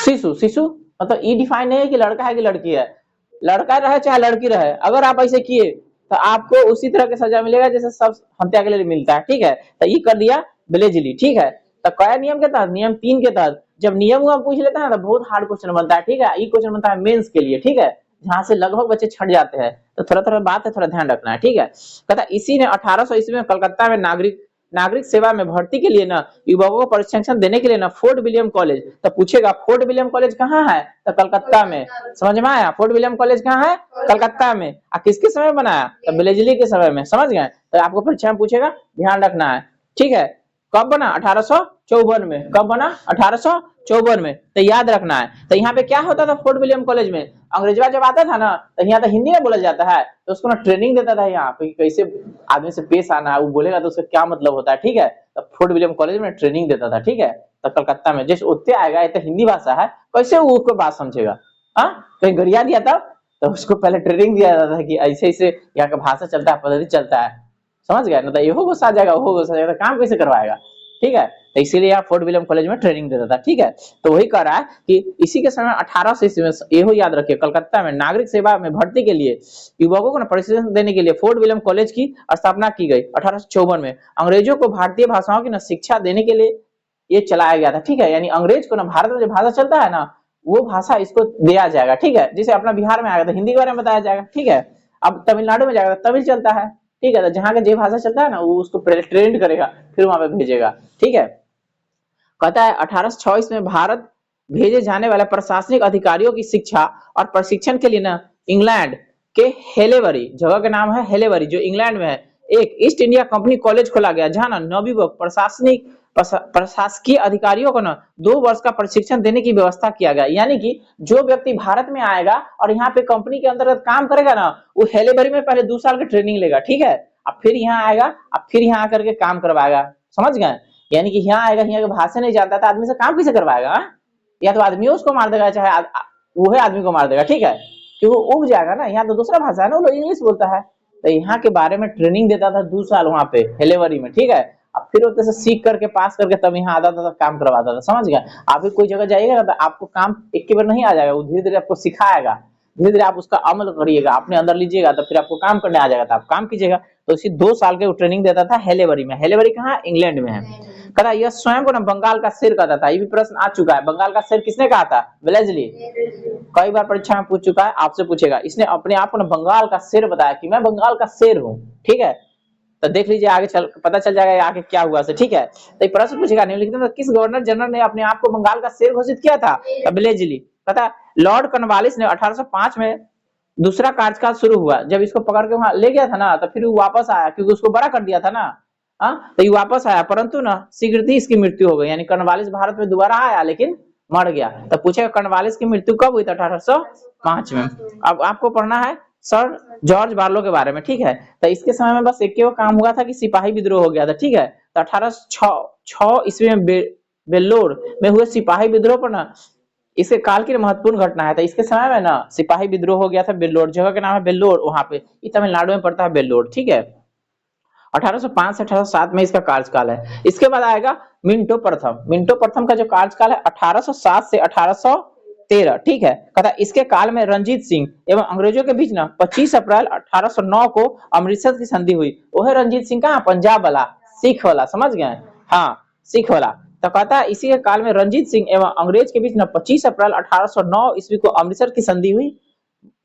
शिशु, शिशु मतलब ये डिफाइन नहीं है कि लड़का है कि लड़की है, लड़का रहे चाहे लड़की रहे, अगर आप ऐसे किए तो आपको उसी तरह की सजा मिलेगा जैसे सब हत्या के लिए मिलता है, ठीक है। तो ये कर दिया ब्लेजली, ठीक है। तो कया नियम के तहत? नियम 3 के तहत। जब नियम हुआ पूछ लेते हैं तो बहुत हार्ड क्वेश्चन बनता है, ठीक है, ये क्वेश्चन बनता है मेंस के लिए, ठीक है, जहां से लगभग बच्चे छट जाते हैं, तो थोड़ा थोड़ा बात है, थोड़ा ध्यान रखना है, ठीक है। कहता इसी ने 1800 ईस्वी में कलकत्ता में नागरिक सेवा में भर्ती के लिए ना युवकों को प्रशिक्षण देने के लिए ना फोर्ट विलियम कॉलेज, तो पूछेगा फोर्ट विलियम कॉलेज कहाँ है? तो कलकत्ता में, समझ में आया? फोर्ट विलियम कॉलेज कहाँ है? कलकत्ता में। किसके समय बनाया? तो ब्लेजली के समय में, समझ गए। तो आपको परीक्षा में पूछेगा, ध्यान रखना है, ठीक है। कब बना? 1854 में। कब बना? 1854 में, तो याद रखना है। तो यहाँ पे क्या होता था फोर्ट विलियम कॉलेज में? अंग्रेजवा जब आता था ना तो यहाँ तो हिंदी में बोला जाता है, तो उसको ना ट्रेनिंग देता था यहाँ पे कैसे आदमी से पेश आना है, वो बोलेगा तो उसका क्या मतलब होता है, ठीक है। तो फोर्ट विलियम कॉलेज में ट्रेनिंग देता था, ठीक है। तो कलकत्ता में जैसे उत्ते आएगा, ये तो हिंदी भाषा है, कैसे वो उसको बात समझेगा? हाँ, कहीं गरिया दिया था तो उसको पहले ट्रेनिंग दिया जाता था कि ऐसे ऐसे यहाँ का भाषा चलता है, पद्धति चलता है, समझ गया ना। तो ये गुस्सा आ जाएगा, वो गुस्सा आ जाएगा, काम कैसे करवाएगा, ठीक है। तो इसीलिए यहाँ फोर्ट विलियम कॉलेज में ट्रेनिंग देता था, ठीक है। तो वही कह रहा है कि इसी के समय 1800 ईस्वी में, ये याद रखिए, कलकत्ता में नागरिक सेवा में भर्ती के लिए युवकों को प्रशिक्षण देने के लिए फोर्ट विलियम कॉलेज की स्थापना की गई 1854 में। अंग्रेजों को भारतीय भाषाओं की शिक्षा देने के लिए ये चलाया गया था, ठीक है। यानी अंग्रेज को ना भारत में जो भाषा चलता है ना वो भाषा इसको दिया जाएगा, ठीक है। जैसे अपना बिहार में आएगा तो हिंदी के बारे में बताया जाएगा, ठीक है। अब तमिलनाडु में जाएगा तो तमिल चलता है, ठीक है। तो जहां का जो भाषा चलता है ना वो उसको ट्रेंड करेगा, फिर वहां पे भेजेगा, ठीक है। कहता है 1826 में भारत भेजे जाने वाले प्रशासनिक अधिकारियों की शिक्षा और प्रशिक्षण के लिए ना इंग्लैंड के हेलेवरी, जगह का नाम है हेलेवरी, जो इंग्लैंड में है, एक ईस्ट इंडिया कंपनी कॉलेज खोला गया, जहां ना नवयुवक प्रशासकीय अधिकारियों को ना 2 वर्ष का प्रशिक्षण देने की व्यवस्था किया गया। यानी कि जो व्यक्ति भारत में आएगा और यहाँ पे कंपनी के अंतर्गत काम करेगा ना, वो हेलेवरी में पहले 2 साल की ट्रेनिंग लेगा, ठीक है। अब फिर यहाँ आएगा, अब फिर यहाँ आकर के काम करवाएगा, समझ गए। यानी कि यहाँ आएगा, यहाँ का भाषा नहीं जानता था, आदमी से काम कैसे करवाएगा? या तो आदमी उसको मार देगा, चाहे वो है आदमी को मार देगा, ठीक है, क्योंकि वो उब जाएगा ना। यहाँ तो दूसरा भाषा है ना, वो लोग इंग्लिश बोलता है। तो यहाँ के बारे में ट्रेनिंग देता था 2 साल वहां पे हेलेवरी में, ठीक है। अब फिर होते से सीख करके पास करके तब यहाँ आता था, काम करवाता था, समझ गया। आप भी कोई जगह जाइएगा ना तो आपको काम एक के बार नहीं आ जाएगा, वो धीरे धीरे आपको सिखाएगा। धीरे धीरे आप उसका अमल करिएगा, अपने अंदर लीजिएगा, तो फिर आपको काम करने आ जाएगा, तो आप काम कीजिएगा। तो इसी 2 साल के वो ट्रेनिंग देता था हेलेबरी में। हेलेबरी कहाँ, इंग्लैंड में है। कहता यह स्वयं को ना बंगाल का शेर कहता था। ये भी प्रश्न आ चुका है, बंगाल का शेर किसने कहा था, वेलेस्ली। कई बार परीक्षा में पूछ चुका है, आपसे पूछेगा। इसने अपने आप को ना बंगाल का शेर बताया कि मैं बंगाल का शेर हूँ, ठीक है। तो देख लीजिए आगे चल पता चल जाएगा आगे क्या हुआ से, ठीक है। तो एक प्रश्न पूछेगा निम्नलिखित में किस गवर्नर जनरल ने अपने आप को बंगाल का शेर घोषित किया था, वेलेस्ली। पता लॉर्ड कॉर्नवालिस ने 1805 में दूसरा कार्यकाल शुरू हुआ, जब इसको पकड़ के वहां ले गया था ना, तो फिर वो वापस आया, क्योंकि उसको बड़ा कर दिया था ना। तो ये वापस आया, परंतु ना शीघ्र ही इसकी मृत्यु हो गई। यानी कॉर्नवालिस भारत में दोबारा आया लेकिन मर गया। तो पूछेगा कॉर्नवालिस की मृत्यु कब हुई थी, 1805 में। अब आपको पढ़ना है सर जॉर्ज बार्लो के बारे में, ठीक है। तो इसके समय में बस एक ही काम हुआ था कि सिपाही विद्रोह हो गया था, ठीक है। तो 1806 ईस्वी में वेल्लोर में हुए सिपाही विद्रोह पर ना इसके काल की महत्वपूर्ण घटना है। तो इसके समय में ना सिपाही विद्रोह हो गया था वेल्लोर, जगह का नाम है वेल्लोर, वहां पे तमिलनाडु में पड़ता है वेल्लोर, ठीक है। 1805 से 1807 में इसका कार्यकाल है। इसके बाद आएगा मिंटो प्रथम। मिंटो प्रथम का जो कार्यकाल है 1807 से 1813, ठीक है। कहता इसके काल में रंजीत सिंह एवं अंग्रेजों के बीच ना 25 अप्रैल 1809 को अमृतसर की संधि हुई। वो है रंजीत सिंह का पंजाब वाला, सिख वाला, समझ गए, हाँ सिख वाला। तो कहता है इसी के काल में रंजीत सिंह एवं अंग्रेज के बीच ना 25 अप्रैल 1809 ईस्वी को अमृतसर की संधि हुई।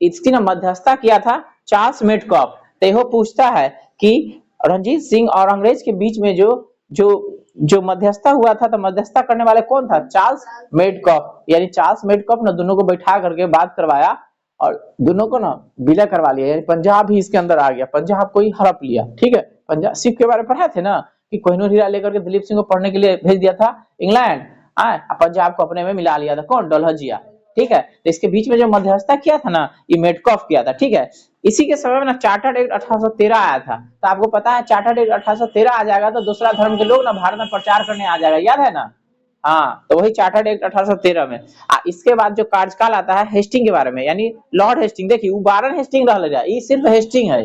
इसकी ना मध्यस्थता किया था चार्ल्स मेडकॉफ। तो यह पूछता है कि रंजीत सिंह और अंग्रेज के बीच में जो जो जो मध्यस्थता हुआ था, तो मध्यस्थता करने वाले कौन था, चार्ल्स मेडकॉफ। यानी चार्ल्स मेडकॉफ ने दोनों को बैठा करके बात करवाया और दोनों को ना विलय करवा लिया। यानी पंजाब ही इसके अंदर आ गया, पंजाब को ही हड़प लिया, ठीक है। पंजाब सिख के बारे में पढ़ा थे ना कि कोहिनूर हीरा लेकर के दिलीप सिंह को पढ़ने के लिए भेज दिया था इंग्लैंड, पंजाब को अपने में मिला लिया था कौन, डलहौजिया, ठीक है। तो इसके बीच में जो मध्यस्थता किया था ना ये मेडकॉफ किया था, ठीक है। इसी के समय में ना चार्टर्ड एक्ट 1813 आया था। तो आपको पता है चार्टर्ड एक्ट 1813 आ जाएगा तो दूसरा धर्म के लोग ना भारत में प्रचार करने आ जाएगा, याद है ना। हाँ, तो वही चार्टर्ड एक्ट 1813 में। इसके बाद जो कार्यकाल आता है हेस्टिंग के बारे में, यानी लॉर्ड हेस्टिंग। देखिए वो बारन हेस्टिंग रह गया, ये सिर्फ हेस्टिंग है,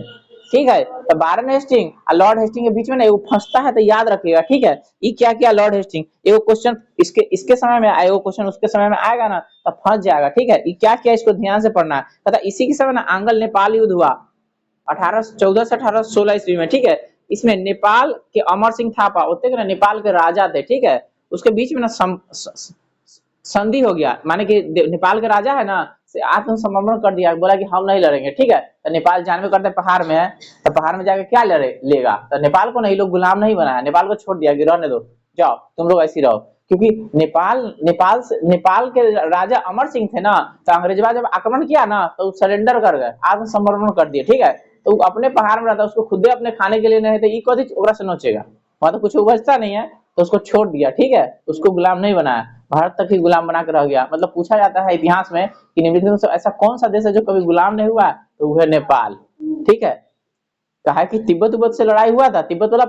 ठीक है। तो बारन हेस्टिंग और लॉर्ड हेस्टिंग के बीच में ना वो फंसता है, तो याद रखिएगा, ठीक है। ये क्या किया लॉर्ड हेस्टिंग, एगो क्वेश्चन इसके समय में आएगा, क्वेश्चन उसके समय में आएगा ना तो फंस जाएगा, ठीक है। ये क्या किया इसको ध्यान से पढ़ना है। तथा इसी के समय ना आंग्ल नेपाल युद्ध हुआ 1814 से 1816 ईस्वी में, ठीक है। इसमें नेपाल के अमर सिंह थापा होते के ना नेपाल के राजा थे, ठीक है। उसके बीच में ना संधि हो गया, माने कि नेपाल के राजा है ना आत्मसमर्पण कर दिया, बोला कि हम नहीं लड़ेंगे, ठीक है। तो नेपाल जानवे करते पहाड़ में है, तो पहाड़ में जाके क्या लेगा। तो नेपाल को नहीं लोग गुलाम नहीं बनाया, नेपाल को छोड़ दिया कि रहने दो, जाओ तुम लोग ऐसे रहो। क्योंकि नेपाल के राजा अमर सिंह थे ना, तो अंग्रेजवा जब आक्रमण किया ना तो सरेंडर कर गए, आत्मसमर्पण कर दिए, ठीक है। तो अपने पहाड़ में रहता, उसको खुदे अपने खाने के लिए नहीं थे, कथी ओकरा से नोचेगा, वहां तो कुछ उपजता नहीं है, तो उसको छोड़ दिया, ठीक है। उसको गुलाम नहीं बनाया, भारत तक ही गुलाम बना के रह गया। मतलब पूछा जाता है इतिहास में कि निम्नलिखित में से ऐसा कौन सा देश है जो कभी गुलाम नहीं हुआ, तो वह नेपाल, ठीक है। कहा कि तिब्बत से लड़ाई हुआ था, तिब्बत वाला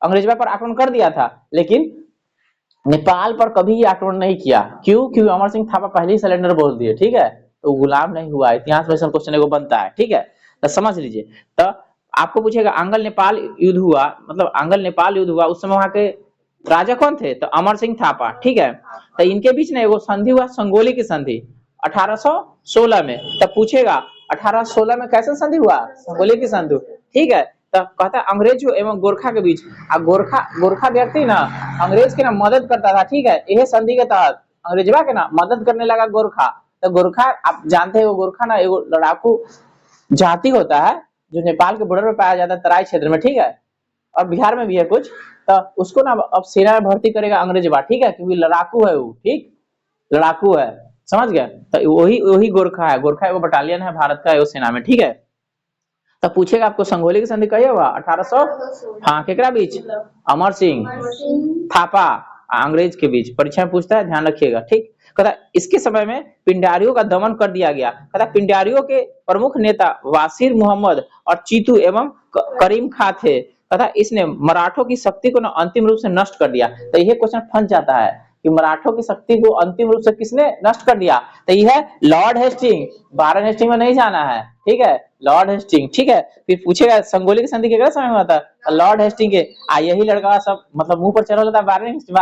अंग्रेजवा पर आक्रमण कर दिया था, लेकिन नेपाल पर कभी आक्रमण नहीं किया। क्यों, क्योंकि अमर सिंह थापा पहले ही सिलेंडर बोल दिए, ठीक है। तो गुलाम नहीं हुआ, इतिहास में क्वेश्चन को बनता है, ठीक है। तो समझ लीजिए। तो आपको पूछेगा आंग्ल नेपाल युद्ध हुआ, मतलब आंग्ल नेपाल युद्ध हुआ, उस समय वहां के राजा कौन थे, तो अमर सिंह थापा, ठीक है। तो इनके बीच में वो संधि हुआ, संगोली की संधि 1816 में। तब पूछेगा 1816 में कैसे संधि हुआ, संगोली की संधि, ठीक है। तो कहता है अंग्रेजों एवं गोरखा के बीच, गोरखा व्यक्ति ना अंग्रेज के ना मदद करता था, ठीक है। यह संधि के तहत अंग्रेजवा के ना मदद करने लगा गोरखा। तो गोरखा आप जानते हो, गोरखा ना एगो लड़ाकू जाति होता है जो नेपाल के बॉर्डर में पाया जाता है, तराई क्षेत्र में, ठीक है। और बिहार में भी है कुछ। तो उसको ना अब सेना में भर्ती करेगा अंग्रेजवा, ठीक है, क्योंकि लड़ाकू है वो, ठीक, लड़ाकू है, समझ गए। तो वही गोरखा है, गोरखा एगो बटालियन है भारत का एगो सेना में, ठीक है। तो पूछेगा आपको संगोली की संधि कहिए हुआ 1800, हाँ केकरा बीच, अमर सिंह थापा अंग्रेज के बीच। परीक्षा में पूछता है, ध्यान रखिएगा, ठीक। कहता इसके समय में पिंडारियों का दमन कर दिया गया। कहता पिंडारियों के प्रमुख नेता वासिर मोहम्मद और चीतू एवं करीम खां थे। कहता इसने मराठों की शक्ति को अंतिम रूप से नष्ट कर दिया। तो यह क्वेश्चन फंस जाता है कि मराठों की शक्ति को अंतिम रूप से किसने नष्ट कर दिया, तो यह है लॉर्ड हेस्टिंग। बारन हेस्टिंग में नहीं जाना है, ठीक है, लॉर्ड हेस्टिंग, ठीक है। फिर पूछेगा संगोली की संधि केकरा समय में होता है, लॉर्ड हेस्टिंग के। यही लड़का सब मतलब मुंह पर चढ़ था, बारन हेस्टिंग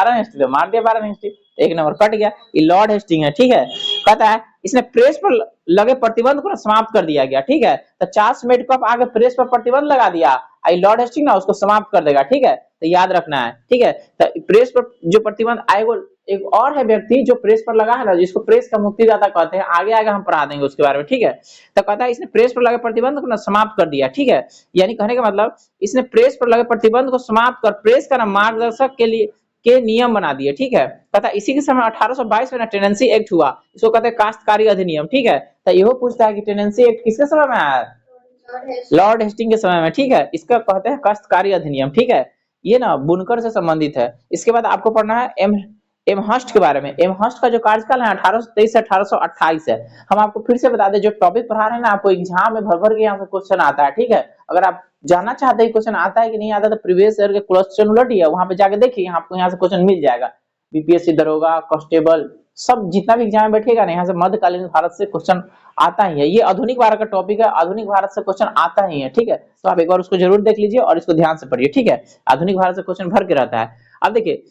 मार दिया, बारन हेस्टिंग, एक नंबर कट गया, ये लॉर्ड हेस्टिंग है, ठीक है। कहता है इसने प्रेस पर लगे प्रतिबंध को समाप्त कर दिया गया, ठीक है। तो चार्ल्स मेडकॉफ आगे प्रेस पर प्रतिबंध लगा दिया, आई लॉर्ड हेस्टिंग ना उसको समाप्त कर देगा, ठीक है। तो याद रखना है, ठीक है। तो प्रेस पर जो प्रतिबंध आएगा, एक और है व्यक्ति जो प्रेस पर लगा है ना, जिसको प्रेस का मुक्तिदाता कहते हैं, आगे आगे हम पढ़ा देंगे उसके बारे में, ठीक है। तो कहता है इसने प्रेस पर लगे प्रतिबंध को ना समाप्त कर दिया, ठीक है। यानी कहने का मतलब इसने प्रेस पर लगे प्रतिबंध को समाप्त कर प्रेस का ना मार्गदर्शक के लिए के नियम बना दिए, ठीक है। तथा इसी के समय 1822 में ना टेनेंसी एक्ट हुआ, इसको कहते हैं काश्तकारी अधिनियम, ठीक है। तो यह पूछता है कि टेनेंसी एक्ट किसके समय में आया? लॉर्ड हेस्टिंग के समय में, ठीक है। इसका कहते हैं काश्तकारी अधिनियम, ठीक है। ये ना बुनकर से संबंधित है। इसके बाद आपको पढ़ना है एम हस्ट के बारे में। एम हस्ट का जो कार्यकाल है 1823 से 1828 है। हम आपको फिर से बता दें, जो टॉपिक पढ़ा रहे हैं ना, आपको एग्जाम में भर भर के यहाँ से क्वेश्चन आता है, ठीक है। अगर आप जानना चाहते हैं क्वेश्चन आता है कि नहीं आता, तो प्रीवियस ईयर के क्वेश्चन उलटिए, वहां पे जाके देखिए, आपको यहाँ से क्वेश्चन मिल जाएगा। बीपीएससी दरोगा, कांस्टेबल, सब जितना भी एग्जाम में बैठेगा ना, यहाँ से मध्यकालीन भारत से क्वेश्चन आता ही है। ये आधुनिक भारत का टॉपिक है, आधुनिक भारत से क्वेश्चन आता ही है, ठीक है। तो आप एक बार उसको जरूर देख लीजिए और इसको ध्यान से पढ़िए, ठीक है। आधुनिक भारत से क्वेश्चन भर के रहता है। अब देखिए,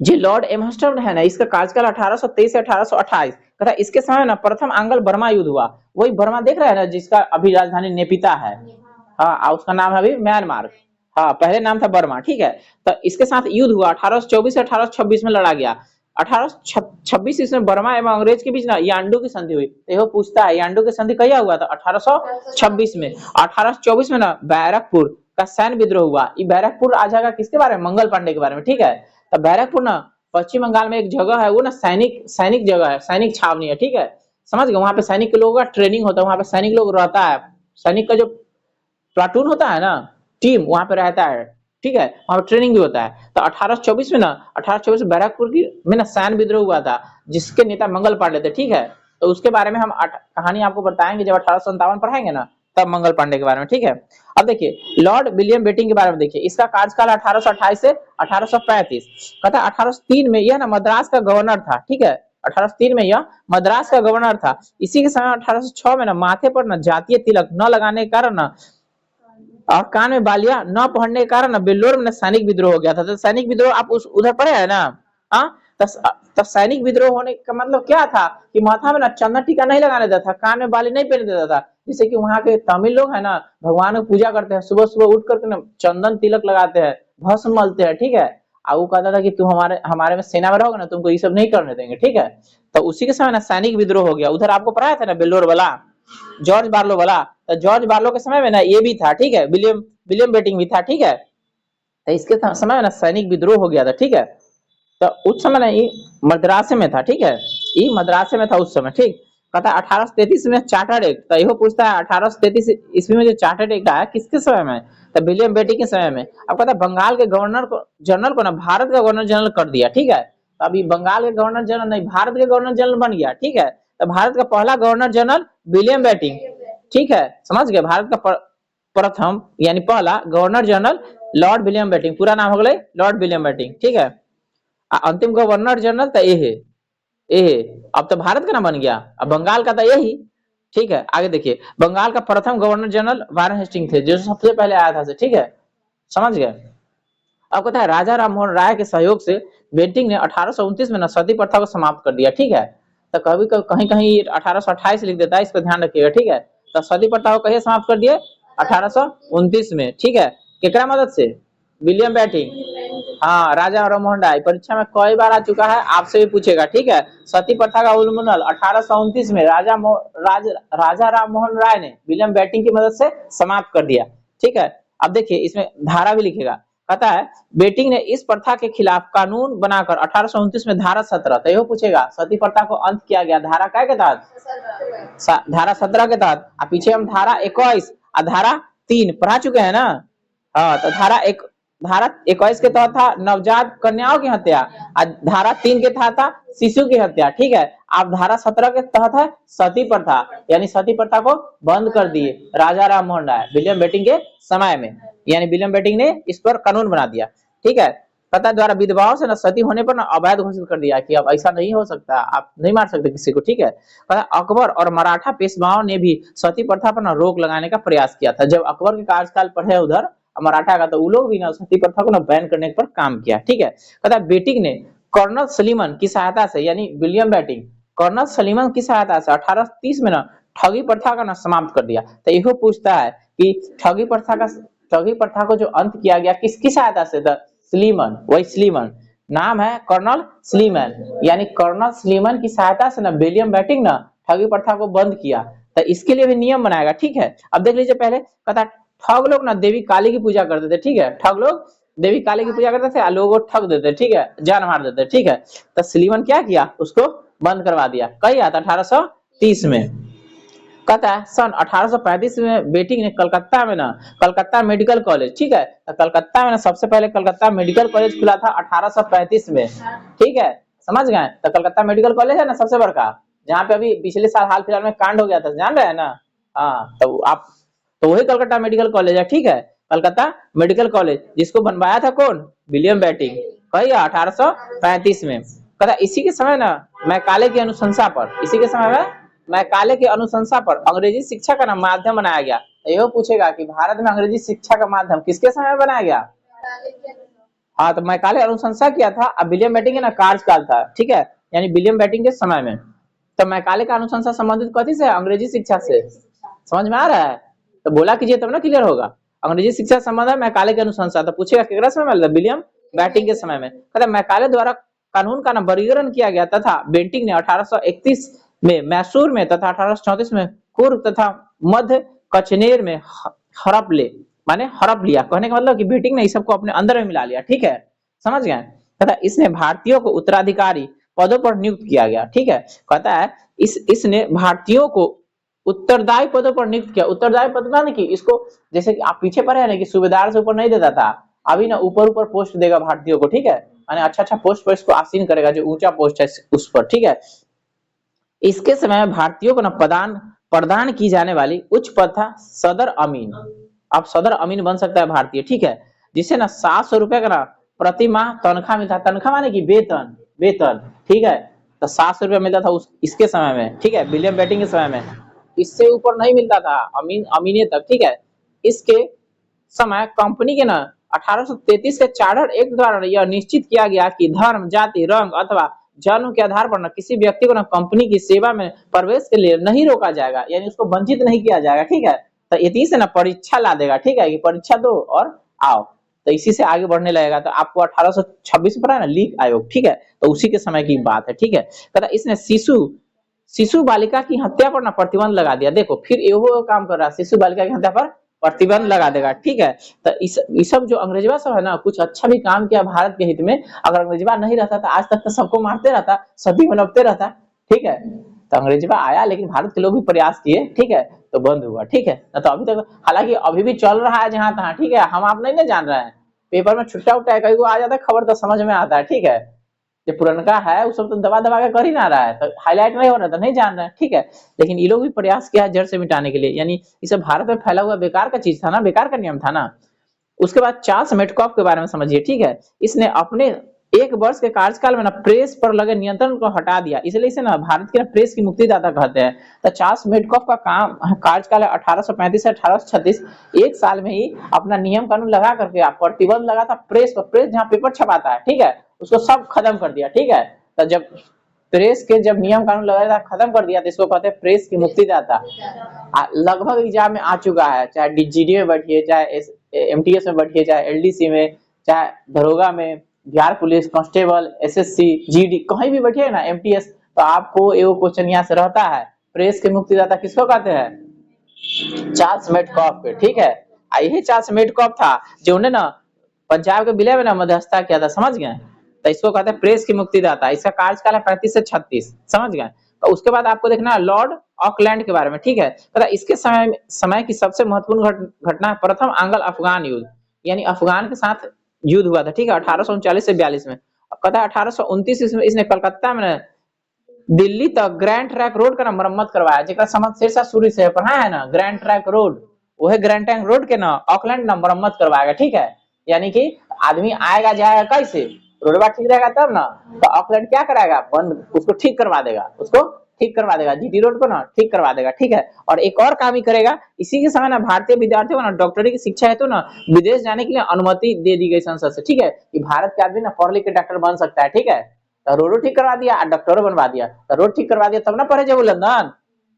जी लॉर्ड एम्स्टर्डम है ना, इसका कार्यकाल 1823 से 1828 तथा इसके समय ना प्रथम आंग्ल बर्मा युद्ध हुआ। वही बर्मा देख रहे हैं ना, जिसका अभी राजधानी नेपिता है, हाँ, उसका नाम है अभी म्यांमार, हाँ, पहले नाम था बर्मा, ठीक है। तो इसके साथ युद्ध हुआ 1824 से 1826 में लड़ा गया। 1826 ईस्वी में बर्मा एवं अंग्रेज के बीच ना यांडू की संधि हुई। तो यह पूछता है यांडू की संधि कहिया हुआ था? 1826 में। 1824 में ना बैरकपुर का सैन्य विद्रोह हुआ। ये बैरकपुर आ जाएगा किसके बारे में? मंगल पांडे के बारे में, ठीक है। तो बैरकपुर ना पश्चिम बंगाल में एक जगह है, वो ना सैनिक जगह है, सैनिक छावनी है, ठीक है। समझ गए? वहां पे सैनिक के लोगों का ट्रेनिंग होता है, वहां पे सैनिक लोग रहता है, सैनिक का जो प्लाटून होता है ना, टीम वहां पे रहता है, ठीक है। वहां पे ट्रेनिंग भी होता है। तो 1824 में ना 1824 में बैरकपुर की में ना सैन्य विद्रोह हुआ था, जिसके नेता मंगल पांडे थे, ठीक है। तो उसके बारे में हम कहानी आपको बताएंगे जब 1857 पढ़ाएंगे ना, तब मंगल पांडे के बारे में, ठीक है। अब देखिए लॉर्ड विलियम बेटिंग के बारे में देखिए, इसका कार्यकाल 1828 से 1835। कहता 1803 में यह ना मद्रास का गवर्नर था, ठीक है। 1803 में यह मद्रास का गवर्नर था। इसी के समय 1806 में ना माथे पर ना जातीय तिलक न लगाने के कारण ना और कान में बालियां न पहनने के कारण बेल्लोर में सैनिक विद्रोह हो गया था। तो सैनिक विद्रोह आप उधर पढ़े है ना, हाँ। तो सैनिक विद्रोह होने का मतलब क्या था कि माथा में ना चंदन टीका नहीं लगाने देता था, कान में बाली नहीं पहने देता था। जैसे कि वहां के तमिल लोग है ना, भगवान की पूजा करते हैं, सुबह सुबह उठ करके ना चंदन तिलक लगाते हैं, भस्म मलते हैं, ठीक है। और वो कहता था कि तुम हमारे में सेना में रहोगे ना, तुमको ये सब नहीं करने देंगे, ठीक है। तो उसी के समय ना सैनिक विद्रोह हो गया। उधर आपको पढ़ाया था ना बेल्लोर वाला, जॉर्ज बार्लो वाला। तो जॉर्ज बार्लो के समय में ना ये भी था, ठीक है। विलियम बेटिंग भी था, ठीक है। तो इसके समय में ना सैनिक विद्रोह हो गया था, ठीक है। तो उस समय ना ये मद्रासे में था, ठीक है। ये मद्रासे में था उस समय, ठीक। कहता है 1833 में चार्टर्ड एक्ट। तो यह पूछता है 1833 ईस्वी में जो चार्टर्ड एक्ट आया किसके समय में? तो विलियम बेटिंग के समय में। अब कहता है बंगाल के गवर्नर को जनरल को ना भारत का गवर्नर जनरल कर दिया, ठीक है। तो अभी बंगाल के गवर्नर जनरल नहीं, भारत के गवर्नर जनरल बन गया, ठीक है। तो भारत का पहला गवर्नर जनरल विलियम बेटिंग, ठीक है। समझ गए? भारत का प्रथम यानी पहला governor general lord William Bentinck, पूरा नाम हो गया लॉर्ड विलियम बेटिंग, ठीक है। अंतिम गवर्नर जनरल तो ये अब तो भारत का ना बन गया, अब बंगाल का तो यही, ठीक है। आगे देखिए, बंगाल का प्रथम गवर्नर जनरल वारेन हेस्टिंग थे, जो सबसे पहले आया था, ठीक है। समझ गए? अब कहता है राजा राम मोहन राय के सहयोग से बेटिंग ने 1829 में ना सती प्रथा को समाप्त कर दिया, ठीक है। तो कभी कहीं कहीं 1828 लिख देता है, इसको ध्यान रखिएगा, ठीक है। तो सती प्रथा को कहीं समाप्त कर दिए 1829 में, ठीक है। केकरा मदद से? विलियम बेटिंग, हाँ, राजा राम मोहन राय। परीक्षा में कई बार आ चुका है, आपसे भी पूछेगा, ठीक है। सती प्रथा का उन्मूलन 1829 में राजा राम मोहन राय ने विलियम बेटिंग की मदद से समाप्त कर दिया, ठीक है। अब देखिए इसमें धारा भी लिखेगा। कहता है बेटिंग ने इस प्रथा के खिलाफ कानून बनाकर 1829 में धारा 17, तो यह पूछेगा सती प्रथा को अंत किया गया धारा क्या के तहत? धारा 17 के तहत। पीछे हम धारा 21 और धारा 3 पढ़ा चुके हैं ना, हाँ। तो धारा 21 के तहत था नवजात कन्याओं की हत्या, धारा 3 के तहत था शिशु की हत्या, ठीक है। आप धारा 17 के तहत है सती प्रथा, यानी सती प्रथा को बंद कर दिए राजा राम मोहन राय विलियम बेटिंग के समय में, यानी विलियम बेटिंग ने इस पर कानून बना दिया, ठीक है। प्रथा द्वारा विधवाओं से ना सती होने पर ना अवैध घोषित कर दिया कि अब ऐसा नहीं हो सकता, आप नहीं मार सकते किसी को, ठीक है। अकबर और मराठा पेशवाओं ने भी सती प्रथा पर ना रोक लगाने का प्रयास किया था। जब अकबर के कार्यकाल पढ़े उधर मराठा का, तो वो लोग भी ना सती प्रथा को ना बैन करने पर काम किया, ठीक है। कहता बेटिंग ने कर्नल सलीमन की सहायता से, यानी विलियम बेटिंग कर्नल सलीमन की सहायता से 1830 में ना ठगी प्रथा का ना समाप्त कर दिया। तो यहो पूछता है कि ठगी प्रथा को जो अंत किया गया किसकी सहायता से? द स्लीमन, वही स्लीमन नाम है, कर्नल स्लीमन, यानी कर्नल स्लीमन की सहायता से ना विलियम बेटिंग ना ठगी प्रथा को बंद किया। तो इसके लिए भी नियम बनाएगा, ठीक है। अब देख लीजिए, पहले कहता ठग लोग ना देवी काली की पूजा करते थे, ठीक है। ठग लोग देवी काली की पूजा करते थे और लोगों को ठग देते, ठीक है, जान मार देते, ठीक है। तो स्लीमन क्या किया, उसको बंद करवा दिया। कही आता 1830 में। कहता है सन 1835 में बेटिंग ने कलकत्ता में ना कलकत्ता मेडिकल कॉलेज, ठीक है, तो कलकत्ता में ना सबसे पहले कलकत्ता मेडिकल कॉलेज खुला था 1835 में, ठीक है, समझ गए। तो कलकत्ता मेडिकल कॉलेज है ना सबसे बड़का, जहाँ पे अभी पिछले साल हाल फिलहाल में कांड हो गया था, जान रहे हैं ना। हाँ, तो आप तो वही कलकत्ता मेडिकल कॉलेज है, ठीक है, कलकत्ता मेडिकल कॉलेज, जिसको बनवाया था कौन? William Bentinck. कही 1835 में। कहता इसी के समय ना मैकाले की अनुशंसा पर, इसी के समय में मैकाले की अनुशंसा पर अंग्रेजी शिक्षा का ना माध्यम बनाया गया। यह पूछेगा कि भारत में अंग्रेजी शिक्षा का माध्यम किसके समय में बनाया गया? हाँ, तो मैकाले अनुशंसा किया था, अब विलियम बेटिंग के ना कार्यकाल था, ठीक है, यानी विलियम बेटिंग के समय में। तो मैकाले का अनुशंसा संबंधित कथी से? अंग्रेजी शिक्षा से। समझ में आ रहा है? तो बोला कीजिए तब ना क्लियर होगा। अंग्रेजी शिक्षा संबंध है मैकाले के अनुशंसा। तो पूछेगा किसके समय में? विलियम बेटिंग के समय में। कहता मैकाले द्वारा कानून का वर्गीकरण किया गया तथा बेंटिंग ने 1831 में मैसूर में तथा 1834 में पूर्व तथा मध्य कचनेर में हड़प ले माने हड़प लिया। कहने का मतलब कि बेटिंग ने इस सबको अपने अंदर में मिला लिया, ठीक है, समझ गए। तथा इसने भारतीयों को उत्तराधिकारी पदों पर नियुक्त किया गया, ठीक है। कहता है इसने भारतीयों को उत्तरदायी पदों पर नियुक्त किया। उत्तरदायी पद माने कि इसको, जैसे कि आप पीछे पढ़े हैं ना कि सूबेदार से ऊपर नहीं देता था, अभी ना ऊपर ऊपर पोस्ट देगा भारतीयों को, ठीक है, माने अच्छा अच्छा पोस्ट पर इसको आसीन करेगा, जो ऊंचा पोस्ट है उस पर, ठीक है। इसके समय में भारतीयों को ना प्रदान की जाने वाली उच्च पद था सदर अमीन। अब सदर अमीन बन सकता है भारतीय, ठीक है, जिसे ना 700 रुपए का ना प्रति माह तनख्वाह मिलता। तनख्वाह माने कि वेतन, वेतन, ठीक है। तो 700 रुपया मिलता था इसके समय में, ठीक है, विलियम बेटिंग के समय में। इससे ऊपर नहीं मिलता था अमीने तक, ठीक है। इसके समय कंपनी के ना 1833 के चार्टर एक्ट द्वारा यह निश्चित किया गया कि धर्म, जाति, रंग अथवा जन्म के आधार पर ना किसी व्यक्ति को ना कंपनी की सेवा में प्रवेश के लिए नहीं रोका जाएगा, यानी उसको वंचित नहीं किया जाएगा, ठीक है। तो इसी से ना परीक्षा ला देगा, ठीक है, कि परीक्षा दो और आओ, तो इसी से आगे बढ़ने लगेगा। तो आपको 1826 पर है ना लीग आयोग, ठीक है, तो उसी के समय की बात है, ठीक है। कहता इसने शिशु बालिका की हत्या पर ना प्रतिबंध लगा दिया। देखो फिर एहो काम कर रहा है, शिशु बालिका की हत्या पर प्रतिबंध लगा देगा, ठीक है। तो इस सब जो अंग्रेजवा सब है ना कुछ अच्छा भी काम किया भारत के हित में। अगर अंग्रेजवा नहीं रहता तो आज तक तो सबको मारते रहता, सदी मनपते रहता, ठीक है। तो अंग्रेजवा आया लेकिन भारत के लोग भी प्रयास किए, ठीक है, तो बंद हुआ, ठीक है। तो अभी तक हालांकि अभी भी चल रहा है जहां तहां, ठीक है, हम आप नहीं ना जान रहे हैं, पेपर में छुट्टा उट्टा कहीं को आ जाता है खबर तो समझ में आता है, ठीक है। जो पुरनका है वो सब तो दबा दबा के कर ही ना रहा है, तो हाईलाइट नहीं हो रहा, तो नहीं जान रहे हैं, ठीक है। लेकिन ये लोग भी प्रयास किया है जड़ से मिटाने के लिए, यानी इसे भारत में फैला हुआ बेकार का चीज था ना, बेकार का नियम था ना। उसके बाद चार्ल्स मेटकॉफ के बारे में समझिए, ठीक है। इसने अपने 1 वर्ष के कार्यकाल में ना प्रेस पर लगे नियंत्रण को हटा दिया, इसलिए इसे ना भारत के प्रेस की मुक्तिदाता कहते हैं। तो चार्ल्स मेटकॉफ का काम कार्यकाल है 1835 से 1836। एक साल में ही अपना नियम कानून लगा करके प्रतिबंध लगा था प्रेस पर, प्रेस जहाँ पेपर छपाता है, ठीक है, उसको सब खत्म कर दिया, ठीक है। तो जब प्रेस के जब नियम कानून लगाया था खत्म कर दिया, तो इसको कहते हैं प्रेस की मुक्तिदाता। लगभग एग्जाम में आ चुका है, चाहे डीजीडी में बैठिए, चाहे एमटीएस में बैठिए, चाहे एलडीसी में, चाहे दरोगा में, Bihar police constable, SSC, GD, कहीं भी बैठिए ना एमटीएस, तो आपको एगो क्वेश्चन यहाँ से रहता है, प्रेस के मुक्तिदाता किसको कहते हैं? चार्ल्स मेटकॉफ के, ठीक है। यही चार्ल्स मेटकॉफ था जो ने ना पंजाब के विलय में ना मध्यस्थता किया था, समझ गए। तो इसको कहते हैं प्रेस की मुक्तिदाता। इसका कार्यकाल है 35 से 36, समझ गए। तो उसके बाद आपको देखना है लॉर्ड ऑकलैंड के बारे में, ठीक है। तो इसके समय की सबसे महत्वपूर्ण घटना है प्रथम आंग्ल अफगान युद्ध, यानी अफगान के साथ युद्ध हुआ था, ठीक है, 1839 से 42 में। कहता है 1829 इसमें इसने कलकत्ता में दिल्ली तक ग्रैंड ट्रैंक रोड का मरम्मत करवाया, जेकरा समझ शेरशाह सूरी से पढ़ा है ना, ग्रैंड ट्रैंक रोड, वह ग्रैंड ट्रैंक रोड के ना ऑकलैंड ना मरम्मत करवाएगा, ठीक है। यानी कि आदमी आएगा जाएगा कैसे, रोडवा ठीक रहेगा तब ना, तो ऑकलैंड क्या कराएगा, बंद, उसको ठीक करवा देगा, उसको ठीक करवा देगा, जीटी रोड को ना ठीक करवा देगा, ठीक है। और एक और काम ही करेगा, इसी के समय ना भारतीय विद्यार्थियों को ना डॉक्टरी की शिक्षा हेतु ना विदेश जाने के लिए अनुमति दे दी गई संसद से, ठीक है, कि भारत के आदमी ना पढ़ लिख के डॉक्टर बन सकता है, ठीक है। तो रोड ठीक करवा दिया, डॉक्टर बनवा दिया। तो रोड ठीक करवा दिया तब ना पढ़े जब लंदन,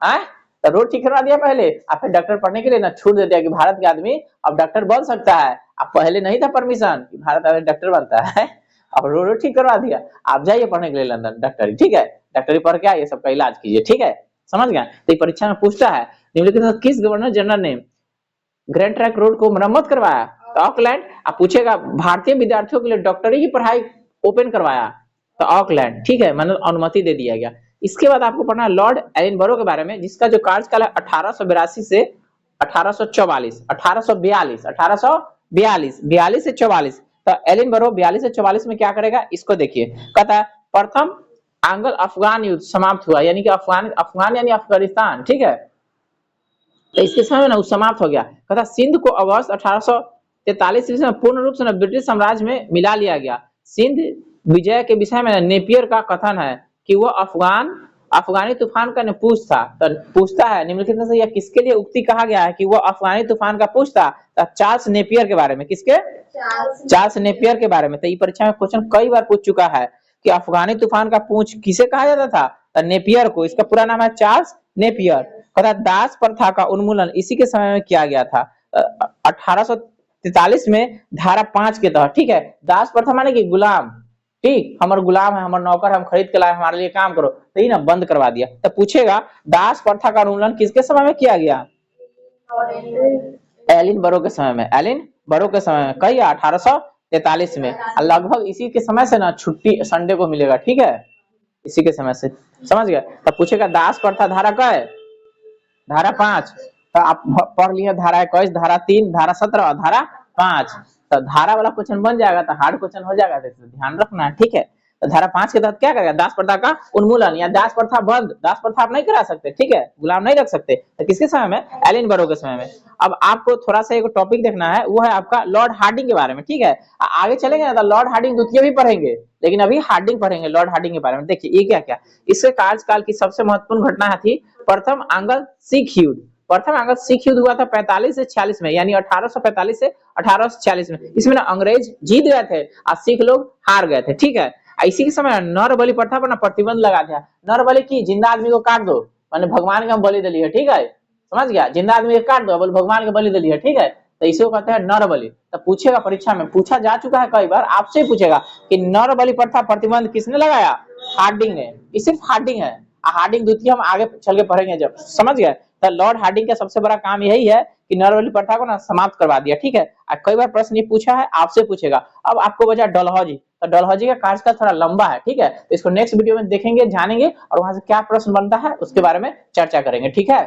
है तो रोड ठीक करवा दिया पहले, और फिर डॉक्टर पढ़ने के लिए ना छूट दे दिया कि भारत के आदमी अब डॉक्टर बन सकता है। अब पहले नहीं था परमिशन कि भारत आदमी डॉक्टर बनता है, अब रोड ठीक करवा दिया, आप जाइए पढ़ने के लिए लंदन डॉक्टरी, ठीक है, डॉक्टरी पढ़ के आइए, सबका इलाज कीजिए, ठीक है, समझ गए। तो परीक्षा में पूछता है निम्नलिखित किस गवर्नर जनरल ने ग्रैंड ट्रैंक रोड को मरम्मत करवाया? तो ऑकलैंड। अब पूछेगा भारतीय विद्यार्थियों के लिए डॉक्टरी की पढ़ाई ओपन करवाया? तो ऑकलैंड, ठीक है, मतलब अनुमति दे दिया गया। इसके बाद आपको पढ़ना है लॉर्ड एलिनबरो के बारे में, जिसका जो कार्यकाल है 1882 से 1844, 1842, 1842, 42 से 44। तो एलिनबरो 42 से 44 में क्या करेगा, इसको देखिए। कहता है प्रथम आंग्ल अफगान युद्ध समाप्त हुआ, यानी कि अफगान यानी अफगानिस्तान, ठीक है, तो इसके समय में ना समाप्त हो गया। कहता सिंध को अगस्त 1843 ईस्वी में पूर्ण रूप से ब्रिटिश साम्राज्य में मिला लिया गया। सिंध विजय के विषय में नेपियर का कथन है कि वह अफगानी तूफान का पूछ था। तो पूछता है निम्नलिखित में से यह किसके लिए उक्ति कहा गया है कि वह अफगानी तूफान का पूछ था? तो चार्ल्स नेपियर के बारे में। किसके? चार्ल्स नेपियर के बारे में। तो ये परीक्षा में क्वेश्चन कई बार पूछ चुका है कि अफगानी तूफान का पूछ किसे कहा जाता था? तो नेपियर को। इसका पूरा नाम है चार्ल्स नेपियर। कहता दास प्रथा का उन्मूलन इसी के समय में किया गया था 1843 में धारा 5 के तहत, ठीक है। दास प्रथा माने कि गुलाम, ठीक, हमारे गुलाम है, हमारे नौकर, हम खरीद के लाए, हमारे लिए काम करो, तो ये ना बंद करवा दिया। तो पूछेगा दास प्रथा का उन्मूलन किसके समय में किया गया? एलिन बरो के समय में। एलिन बरो के समय में कही 1843 में। लगभग इसी के समय से ना छुट्टी संडे को मिलेगा, ठीक है, इसी के समय से, समझ गए। तो पूछेगा दास प्रथा धारा क्या है? धारा 5। तो आप पढ़ लिए धारा 21, धारा 3, धारा 17 और धारा 5। तो धारा वाला क्वेश्चन बन जाएगा तो हार्ड क्वेश्चन हो जाएगा, तो ध्यान रखना है, ठीक है। तो धारा 5 के तहत क्या करेगा? दास प्रथा का उन्मूलन या दास प्रथा बंद। दास प्रथा आप नहीं करा सकते, ठीक है, गुलाम नहीं रख सकते। तो किसके समय में? एलिन बरो के समय में। अब आपको थोड़ा सा एक टॉपिक देखना है, वो है आपका लॉर्ड हार्डिंग के बारे में, ठीक है। आगे चलेंगे ना तो लॉर्ड हार्डिंग द्वितीय भी पढ़ेंगे, लेकिन अभी हार्डिंग पढ़ेंगे, लॉर्ड हार्डिंग के बारे में। देखिए ये क्या क्या इसके कार्यकाल की सबसे महत्वपूर्ण घटना थी प्रथम आंग्ल सिख युद्ध। प्रथम आंग्ल सिख युद्ध हुआ था 45 से 46 में, यानी 1845 से 1846 में। इसमें ना अंग्रेज जीत गए थे और सिख लोग हार गए थे, ठीक है। इसी के समय नर बलि प्रथा पर ना प्रतिबंध लगा दिया। नर बलि की जिंदा आदमी को काट दो, माने भगवान के हम बलि दे लिए, ठीक है, समझ गया, जिंदा आदमी को काट दो, बोल भगवान के बलि दे लिए, ठीक है। तो इसे कहते हैं नर बलि। तो पूछेगा परीक्षा में, पूछा जा चुका है कई बार, आपसे पूछेगा कि नर बलि प्रथा प्रतिबंध किसने लगाया? हार्डिंग ने। ये सिर्फ हार्डिंग है, हार्डिंग द्वितीय हम आगे चल के पढ़ेंगे जब, समझ गए। तो लॉर्ड हार्डिंग का सबसे बड़ा काम यही है कि नर बलि प्रथा को ना समाप्त करवा दिया, ठीक है। कई बार प्रश्न ये पूछा है, आपसे पूछेगा। अब आपको बचा डलहौजी। तो डलहौजी का कार्यकाल थोड़ा लंबा है, ठीक है, तो इसको नेक्स्ट वीडियो में देखेंगे, जानेंगे, और वहां से क्या प्रश्न बनता है उसके बारे में चर्चा करेंगे, ठीक है।